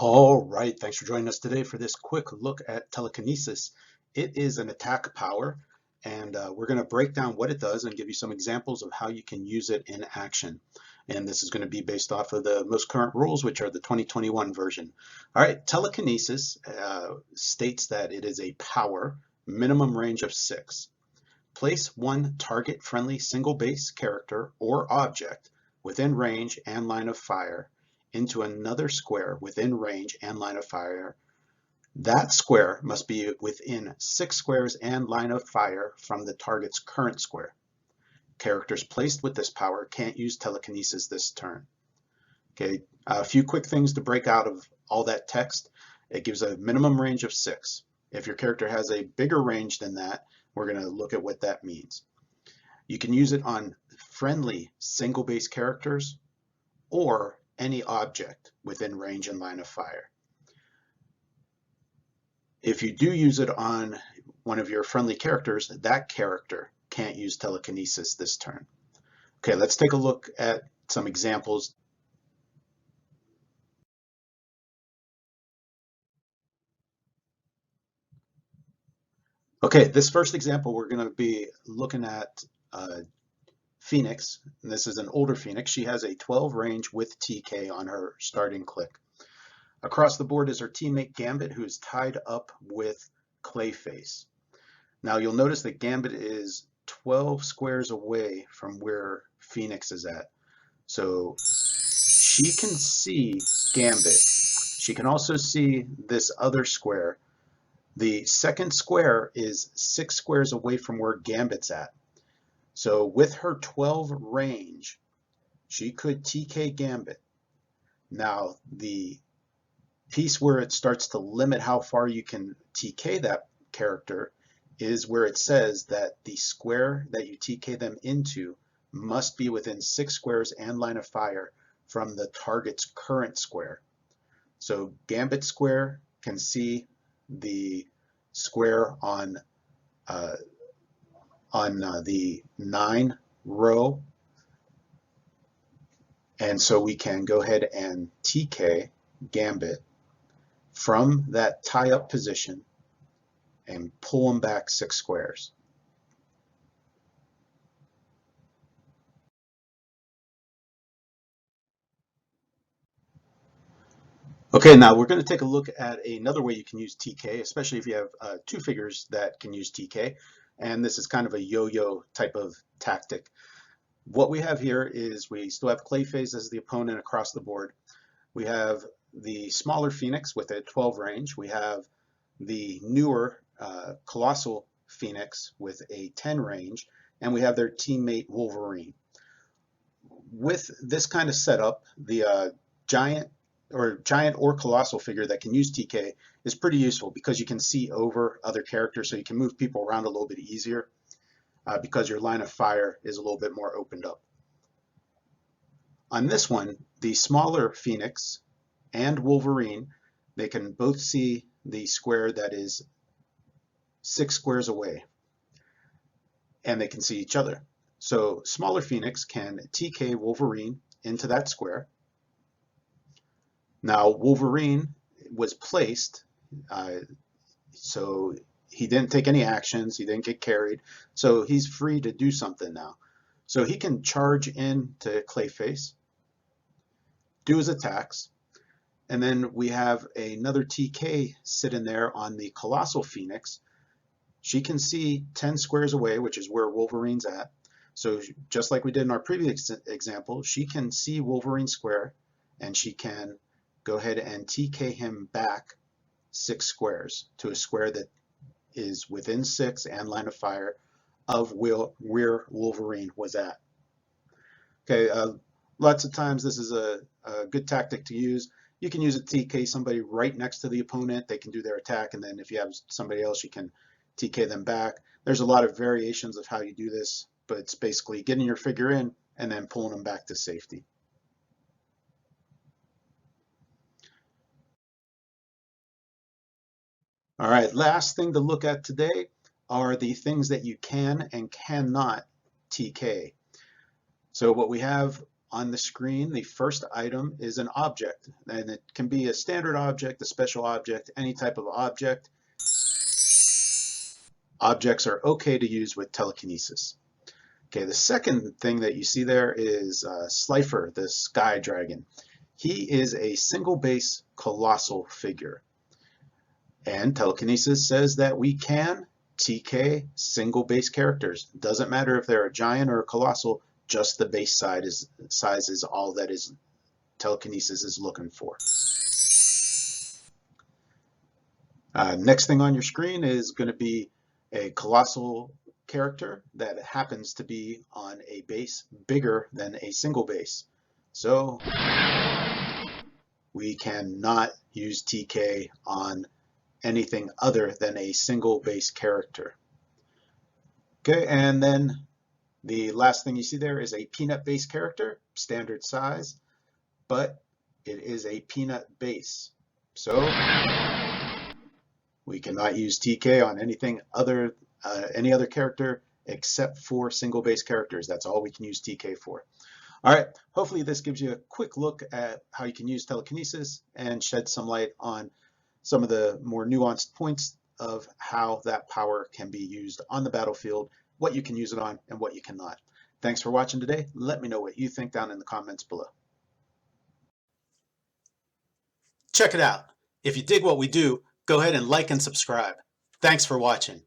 All right, thanks for joining us today for this quick look at telekinesis. It is an attack power, and we're going to break down what it does and give you some examples of how you can use it in action. And this is going to be based off of the most current rules, which are the 2021 version. All right, telekinesis states that it is a power, minimum range of 6. Place one target-friendly single base character or object within range and line of fire into another square within range and line of fire. That square must be within 6 squares and line of fire from the target's current square. Characters placed with this power can't use telekinesis this turn. Okay, a few quick things to break out of all that text. It gives a minimum range of 6. If your character has a bigger range than that, we're going to look at what that means. You can use it on friendly single base characters or any object within range and line of fire. If you do use it on one of your friendly characters, that character can't use telekinesis this turn. Okay, let's take a look at some examples. Okay, this first example we're going to be looking at Phoenix, and this is an older Phoenix. She has a 12 range with TK on her starting click. Across the board is her teammate Gambit, who is tied up with Clayface. Now you'll notice that Gambit is 12 squares away from where Phoenix is at. So she can see Gambit. She can also see this other square. The second square is 6 squares away from where Gambit's at. So with her 12 range, she could TK Gambit. Now the piece where it starts to limit how far you can TK that character is where it says that the square that you TK them into must be within 6 squares and line of fire from the target's current square. So Gambit square can see the square on the 9 row, and so we can go ahead and TK Gambit from that tie-up position and pull them back 6 squares. Okay, now we're going to take a look at another way you can use TK, especially if you have 2 figures that can use TK, and this is kind of a yo-yo type of tactic. What we have here is we still have Clayface as the opponent across the board. We have the smaller Phoenix with a 12 range. We have the newer Colossal Phoenix with a 10 range, and we have their teammate Wolverine. With this kind of setup, the giant or colossal figure that can use TK is pretty useful because you can see over other characters, so you can move people around a little bit easier because your line of fire is a little bit more opened up. On this one, the smaller Phoenix and Wolverine, they can both see the square that is 6 squares away, and they can see each other. So smaller Phoenix can TK Wolverine into that square. Now Wolverine was placed, so he didn't take any actions, he didn't get carried, so he's free to do something now. So he can charge into Clayface, do his attacks, and then we have another TK sitting there on the Colossal Phoenix. She can see 10 squares away, which is where Wolverine's at. So just like we did in our previous example, she can see Wolverine square, and she can go ahead and TK him back 6 squares to a square that is within 6 and line of fire of where Wolverine was at. Okay, lots of times this is a good tactic to use. You can use it to TK somebody right next to the opponent. They can do their attack, and then if you have somebody else, you can TK them back. There's a lot of variations of how you do this, but it's basically getting your figure in and then pulling them back to safety. All right, last thing to look at today are the things that you can and cannot TK. So what we have On the screen, the first item is an object, and it can be a standard object, a special object, any type of object. Objects are okay to use with telekinesis. Okay, the second thing that you see there is Slifer, the sky dragon. He is a single base colossal figure. And telekinesis says that we can TK single base characters. Doesn't matter if they're a giant or a colossal, just the base size is all that is telekinesis is looking for. Next thing on your screen is going to be a colossal character that happens to be on a base bigger than a single base. So we cannot use TK on anything other than a single base character. Okay, and then the last thing you see there is a peanut base character, standard size, but it is a peanut base. So we cannot use TK on anything other, any other character except for single base characters. That's all we can use TK for. All right, hopefully this gives you a quick look at how you can use telekinesis and shed some light on some of the more nuanced points of how that power can be used on the battlefield, what you can use it on and what you cannot. Thanks for watching today. Let me know what you think down in the comments below. Check it out. If you dig what we do, go ahead and like and subscribe. Thanks for watching.